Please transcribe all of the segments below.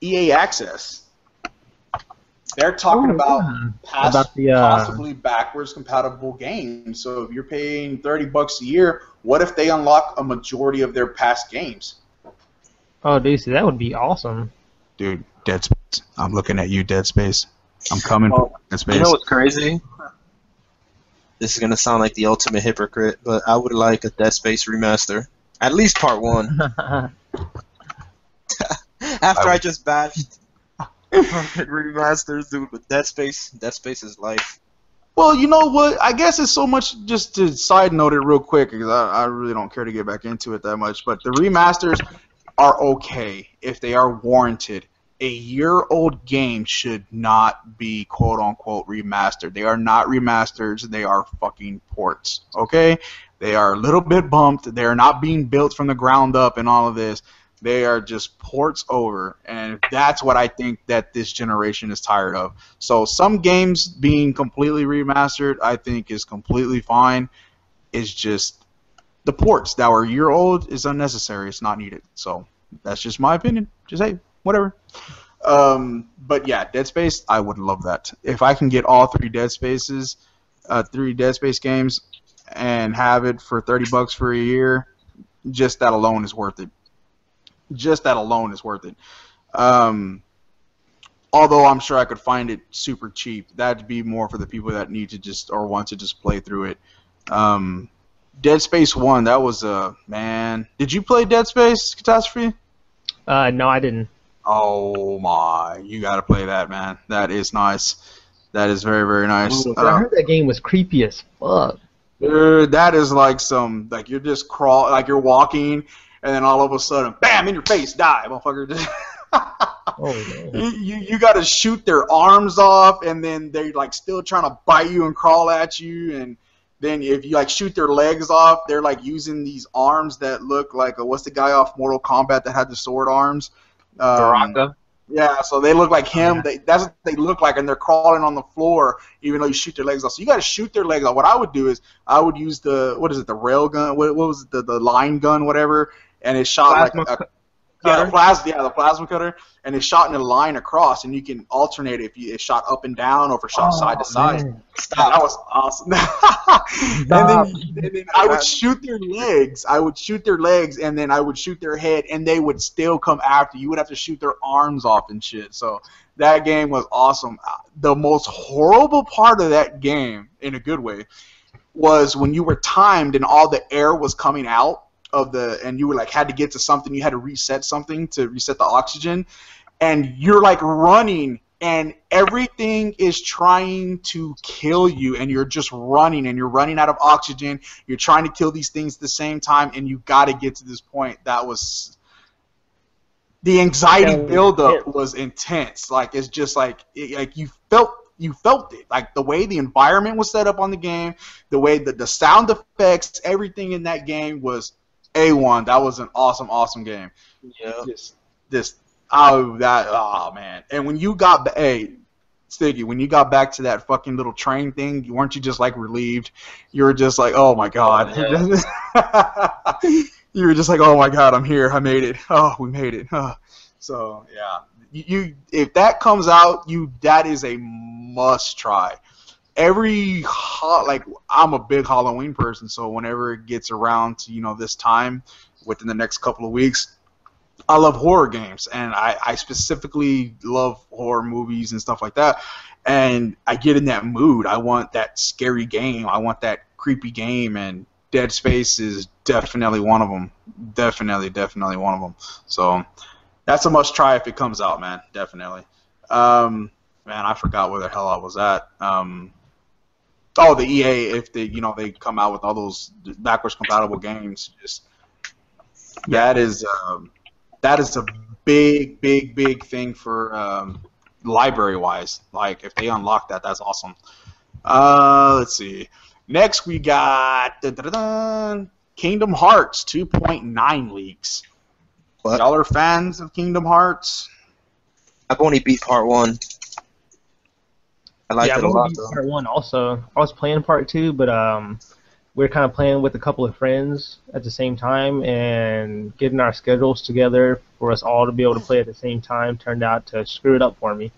EA Access. They're talking about possibly backwards compatible games. So if you're paying $30 a year, what if they unlock a majority of their past games? Oh, dude, see, that would be awesome. Dude, Dead Space. I'm looking at you, Dead Space. I'm coming for Dead Space. You know what's crazy? This is gonna sound like the ultimate hypocrite, but I would like a Dead Space remaster. At least part 1. After I just bashed remasters, dude, but Dead Space is life. Well, you know what? I guess it's so much, just to side note it real quick, because I really don't care to get back into it that much, but the remasters are okay if they are warranted. A year-old game should not be quote-unquote remastered. They are not remasters. They are fucking ports, okay? They are a little bit bumped. They are not being built from the ground up and all of this. They are just ports over, and that's what I think that this generation is tired of. So some games being completely remastered, I think, is completely fine. It's just the ports that were a year old is unnecessary. It's not needed. So that's just my opinion. Just hey, whatever. But yeah, Dead Space, I would love that. If I can get all 3 Dead Space games and have it for $30 for a year, just that alone is worth it. Just that alone is worth it. Although I'm sure I could find it super cheap. That'd be more for the people that need to just or want to just play through it. Dead Space 1, that was man. Did you play Dead Space, Catastrophe? No, I didn't. Oh my, you gotta play that, man. That is nice. That is very, very nice. I heard that game was creepy as fuck. Dude, that is like some, like you're just like you're walking, and then all of a sudden, bam, in your face, die, motherfucker. Oh, you gotta shoot their arms off, and then they're like still trying to bite you and crawl at you, and then if you like shoot their legs off, they're like using these arms that look like what's the guy off Mortal Kombat that had the sword arms? Baraka. Yeah, so they look like him. That's what they look like, and they're crawling on the floor, even though you shoot their legs off. So you got to shoot their legs off. What I would do is I would use the the rail gun? What was it? The line gun, whatever, and it shot Plasma like the plasma cutter, and it shot in a line across, and you can alternate if it shot up and down or if it shot side to side. Man. That was awesome. and then I would shoot their legs. And then I would shoot their head, and they would still come after you. You would have to shoot their arms off and shit. So that game was awesome. The most horrible part of that game, in a good way, was when you were timed and all the air was coming out and you were like had to get to something. You had to reset something to reset the oxygen, and you're like running, and everything is trying to kill you, and you're just running, and you're running out of oxygen. You're trying to kill these things at the same time, and you got to get to this point. That was the anxiety buildup was intense. Like it's just like you felt it. Like the way the environment was set up on the game, the way that the sound effects, everything in that game was A1. That was an awesome game. Yeah. Oh man. And when you got Sticky, when you got back to that fucking little train thing, weren't you just like relieved? You were just like, oh my god. Yeah. You were just like, oh my god, I'm here. I made it. Oh, we made it. So yeah. You if that comes out, that is a must try. I'm a big Halloween person, so whenever it gets around to this time within the next couple of weeks, I love horror games, and I specifically love horror movies and stuff like that, and I get in that mood. I want that scary game. I want that creepy game, and Dead Space is definitely one of them. Definitely one of them. So that's a must try if it comes out, man. Definitely. Man, I forgot where the hell I was at. The EA, if they come out with all those backwards compatible games, that is a big thing for library wise. Like if they unlock that, that's awesome. Let's see. Next we got Kingdom Hearts 2.9 leaks. What? Y'all are fans of Kingdom Hearts? I've only beat part 1. I liked it a lot, though. Part 1 also. I was playing part 2, but we're kind of playing with a couple of friends at the same time, and getting our schedules together for us all to be able to play at the same time turned out to screw it up for me.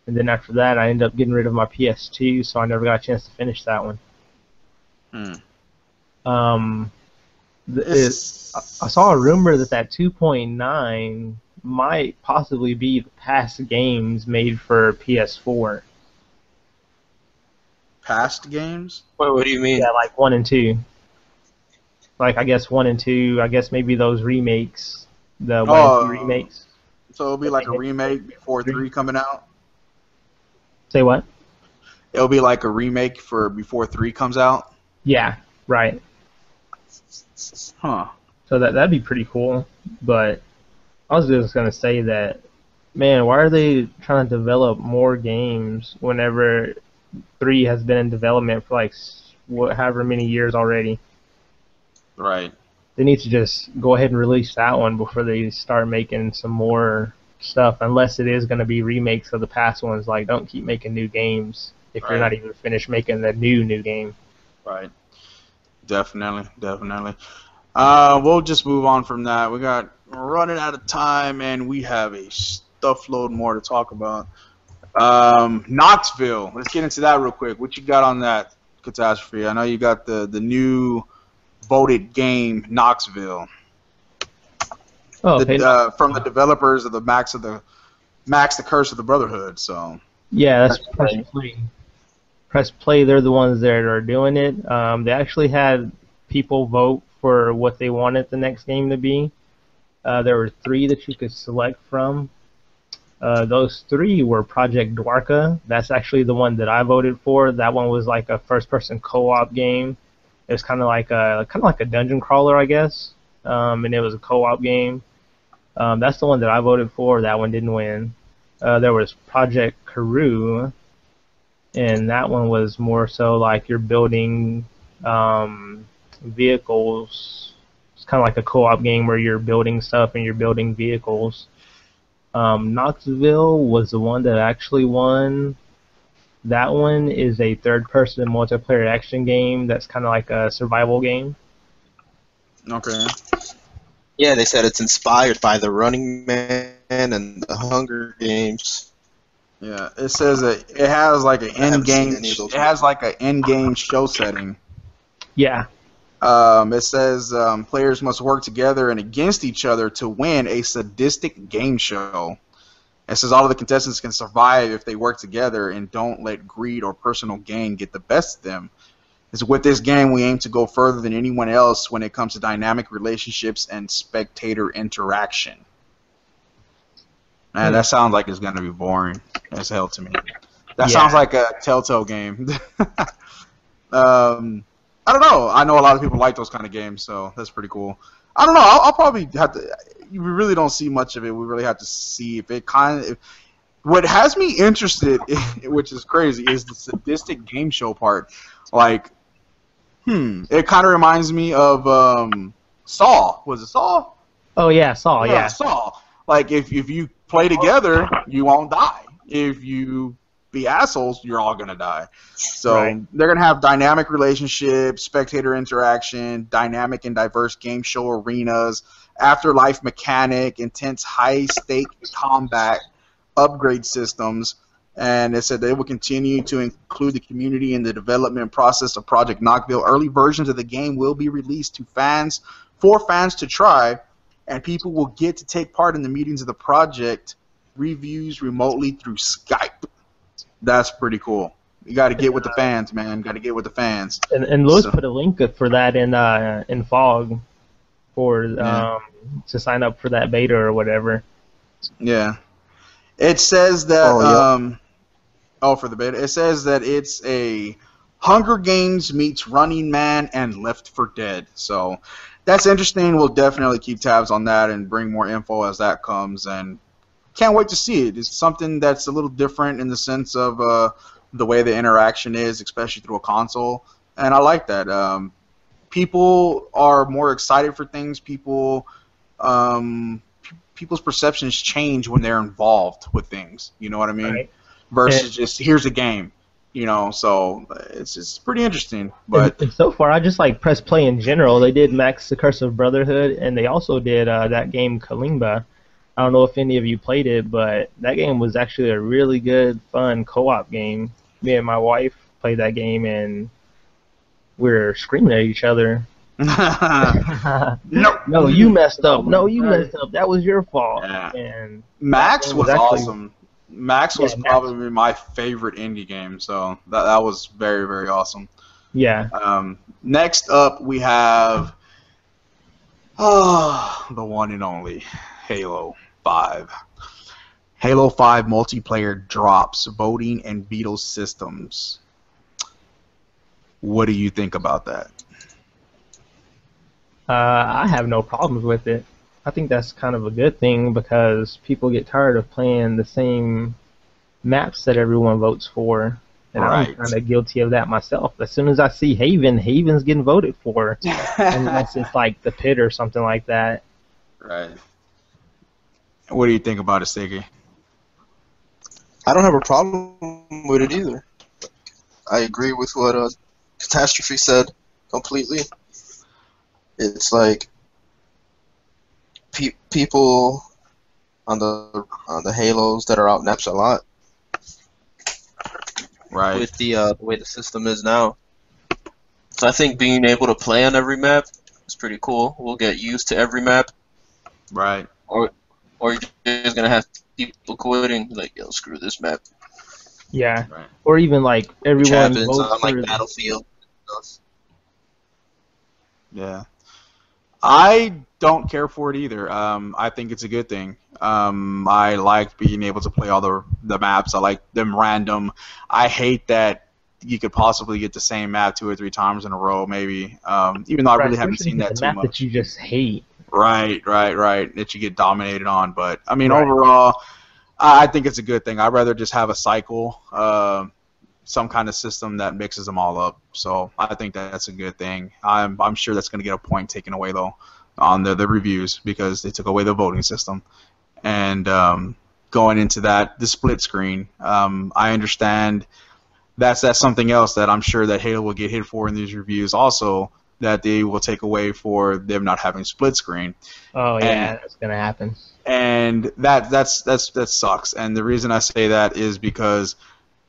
And then after that, I ended up getting rid of my PS2, so I never got a chance to finish that one. Um, I saw a rumor that 2.9 might possibly be the past games made for PS4. Past games? Wait, what do you mean? Yeah, like 1 and 2. Like, I guess 1 and 2, I guess maybe those remakes, the 1 and 2 remakes. So it'll be like a remake before 3 coming out? Say what? It'll be like a remake for before 3 comes out? Yeah, right. Huh. So that'd be pretty cool, but I was just gonna say that, man, why are they trying to develop more games whenever 3 has been in development for like however many years already? Right. They need to just go ahead and release that one before they start making some more stuff, unless it is going to be remakes of the past ones. Like, don't keep making new games if you're not even finished making the new game. Right. Definitely. We'll just move on from that. We're running out of time, and we have a stuff load more to talk about. Knoxville. Let's get into that real quick. What you got on that, Catastrophe? I know you got the new voted game, Knoxville. Oh, okay. From the developers of the Max, the Curse of the Brotherhood. So yeah, that's Press Play. Press Play. They're the ones that are doing it. They actually had people vote for what they wanted the next game to be. There were 3 that you could select from. Those 3 were Project Dwarka. That's actually the one that I voted for. That one was like a first-person co-op game. It was kind of like a dungeon crawler, I guess, and it was a co-op game. That's the one that I voted for. That one didn't win. There was Project Karoo, and that one was more so like you're building vehicles. It's kind of like a co-op game where you're building stuff and you're building vehicles. Knoxville was the one that actually won. That one is a third-person multiplayer action game that's kind of like a survival game. Okay. Yeah, they said it's inspired by the Running Man and the Hunger Games. Yeah, it says that it has like an end game. It has like an end game show setting. Yeah. It says players must work together and against each other to win a sadistic game show. It says all of the contestants can survive if they work together and don't let greed or personal gain get the best of them. With this game, we aim to go further than anyone else when it comes to dynamic relationships and spectator interaction. Man, that sounds like it's going to be boring as hell to me. That sounds like a Telltale game. I don't know. I know a lot of people like those kind of games, so that's pretty cool. I don't know. I'll probably have to. We really don't see much of it. We really have to see if it what has me interested, which is crazy, is the sadistic game show part. Like, it kind of reminds me of Saw. Was it Saw? Oh yeah, Saw. Yeah. Saw. Like if you play together, you won't die. If you be assholes, you're all gonna die. So they're gonna have dynamic relationships, spectator interaction, dynamic and diverse game show arenas, afterlife mechanic, intense high-stake combat, upgrade systems, and it said they will continue to include the community in the development process of Project Knoxville. Early versions of the game will be released to fans, for fans to try, and people will get to take part in the meetings of the project, reviews remotely through Skype. That's pretty cool. You got to get with the fans, man. Got to get with the fans. And Lewis put a link for that in Fog for to sign up for that beta or whatever. Yeah. It says that for the beta. It says that it's a Hunger Games meets Running Man and Left 4 Dead. So that's interesting. We'll definitely keep tabs on that and bring more info as that comes, and can't wait to see it. It's something that's a little different in the sense of the way the interaction is, especially through a console, and I like that. People are more excited for things. People's perceptions change when they're involved with things. You know what I mean? Right. Versus just here's a game. You know, so it's pretty interesting. But And so far, I just like press play in general. They did Max the Curse of Brotherhood, and they also did that game Kalimba. I don't know if any of you played it, but that game was actually a really good, fun co-op game. Me and my wife played that game, and we were screaming at each other. no, No, you messed up. No, you Right. messed up. That was your fault. Yeah. And Max that game was actually awesome. Max Yeah, was Max. probably my favorite indie game, so that was very, very awesome. Yeah. Next up, we have the one and only Halo 5. Halo 5 multiplayer drops, voting, and Beetle systems. What do you think about that? I have no problems with it. I think that's kind of a good thing because people get tired of playing the same maps that everyone votes for. And Right. I'm kind of guilty of that myself. As soon as I see Haven's getting voted for. Unless it's like the pit or something like that. Right. What do you think about it, Sticky? I don't have a problem with it either. I agree with what Catastrophe said completely. It's like people on the Halos that are out maps a lot. Right. With the way the system is now. So I think being able to play on every map is pretty cool. We'll get used to every map. Right. Or you're just gonna have people quitting, like, yo, screw this map. Yeah. Right. Or even like Which everyone happens votes on like for Battlefield and stuff. Yeah. I don't care for it either. I think it's a good thing. I like being able to play all the maps. I like them random. I hate that you could possibly get the same map 2 or 3 times in a row, maybe. Even though I really haven't especially seen if that it's a too map much. that you just hate. Right. That you get dominated on. But I mean, Right. overall, I think it's a good thing. I'd rather just have a cycle, some kind of system that mixes them all up. So I think that's a good thing. I'm sure that's going to get a point taken away though on the reviews because they took away the voting system. And going into that, the split screen, I understand that's something else that I'm sure that Halo will get hit for in these reviews also, that they will take away for them not having split screen. Oh yeah, And that's gonna happen. and that sucks. And the reason I say that is because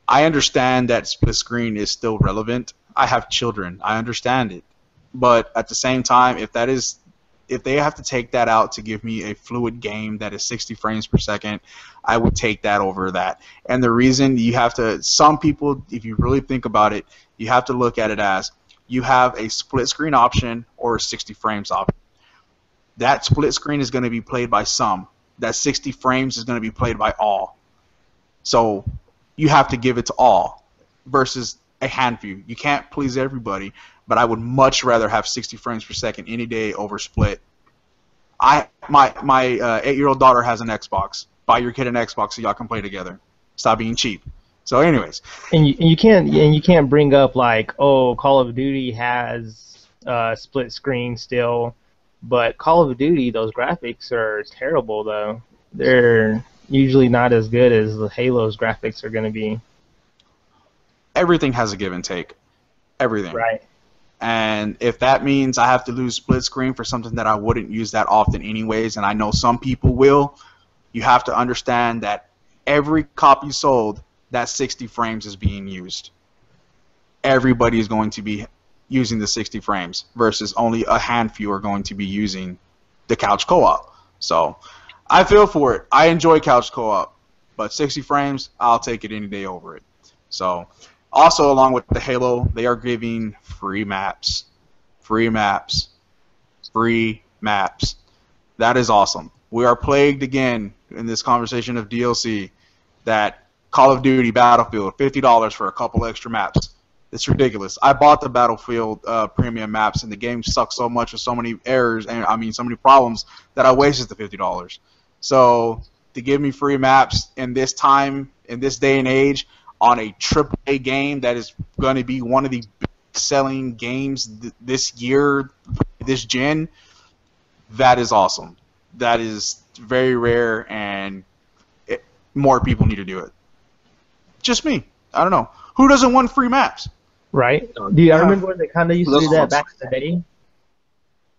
I understand that split screen is still relevant. I have children. I understand it. But at the same time, if they have to take that out to give me a fluid game that is 60 frames per second, I would take that over that. And the reason you have to, some people, if you really think about it, you have to look at it as you have a split screen option or a 60 frames option. That split screen is going to be played by some. That 60 frames is going to be played by all. So you have to give it to all versus a handful. You can't please everybody, but I would much rather have 60 frames per second any day over split. My 8-year-old daughter has an Xbox. Buy your kid an Xbox so y'all can play together. Stop being cheap. So, anyways, And you can't bring up like, oh, Call of Duty has split screen still, but Call of Duty, those graphics are terrible though. They're usually not as good as the Halo's graphics are going to be. everything has a give and take. Everything. Right. And if that means I have to lose split screen for something that I wouldn't use that often anyways, and I know some people will, you have to understand that every copy sold, that 60 frames is being used. Everybody is going to be using the 60 frames versus only a handful are going to be using the couch co-op. So I feel for it. I enjoy couch co-op, but 60 frames, I'll take it any day over it. So also, along with the Halo, they are giving free maps. Free maps. Free maps. That is awesome. We are plagued again in this conversation of DLC that Call of Duty Battlefield, $50 for a couple extra maps. It's ridiculous. I bought the Battlefield premium maps, and the game sucks so much with so many errors, and I mean so many problems, that I wasted the $50. So to give me free maps in this time, in this day and age, on a AAA game that is going to be one of the best-selling games this year, this gen, that is awesome. That is very rare, and more people need to do it. Just me. I don't know. Who doesn't want free maps? Right? I remember when they kind of used to do that back in the day.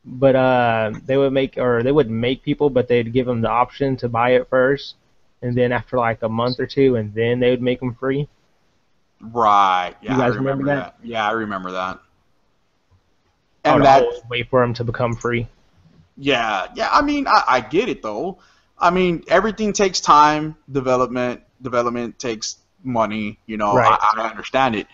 But they wouldn't make people, but they'd give them the option to buy it first, and then after like a month or two, and then they would make them free. Right. Yeah, You guys I remember that? Yeah, I remember that. And that wait for them to become free. Yeah. I mean, I get it though. I mean, everything takes time. Development takes money. You know, right. I understand it.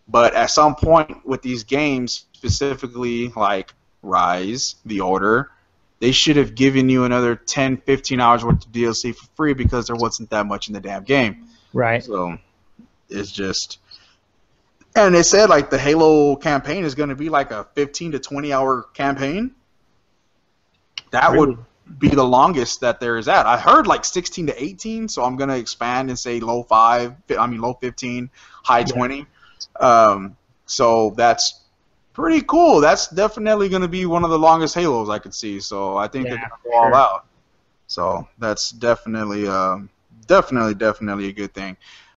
But at some point with these games, specifically like Rise, The Order, they should have given you another 10, 15 hours worth of DLC for free because there wasn't that much in the damn game. Right. So it's just... And they said like the Halo campaign is going to be like a 15 to 20 hour campaign. That would be the longest that there is at. I heard like 16 to 18, so I'm going to expand and say low 15, high 20. So that's pretty cool. That's definitely going to be one of the longest Halos I could see. So I think they're going to go all out. So that's definitely a good thing.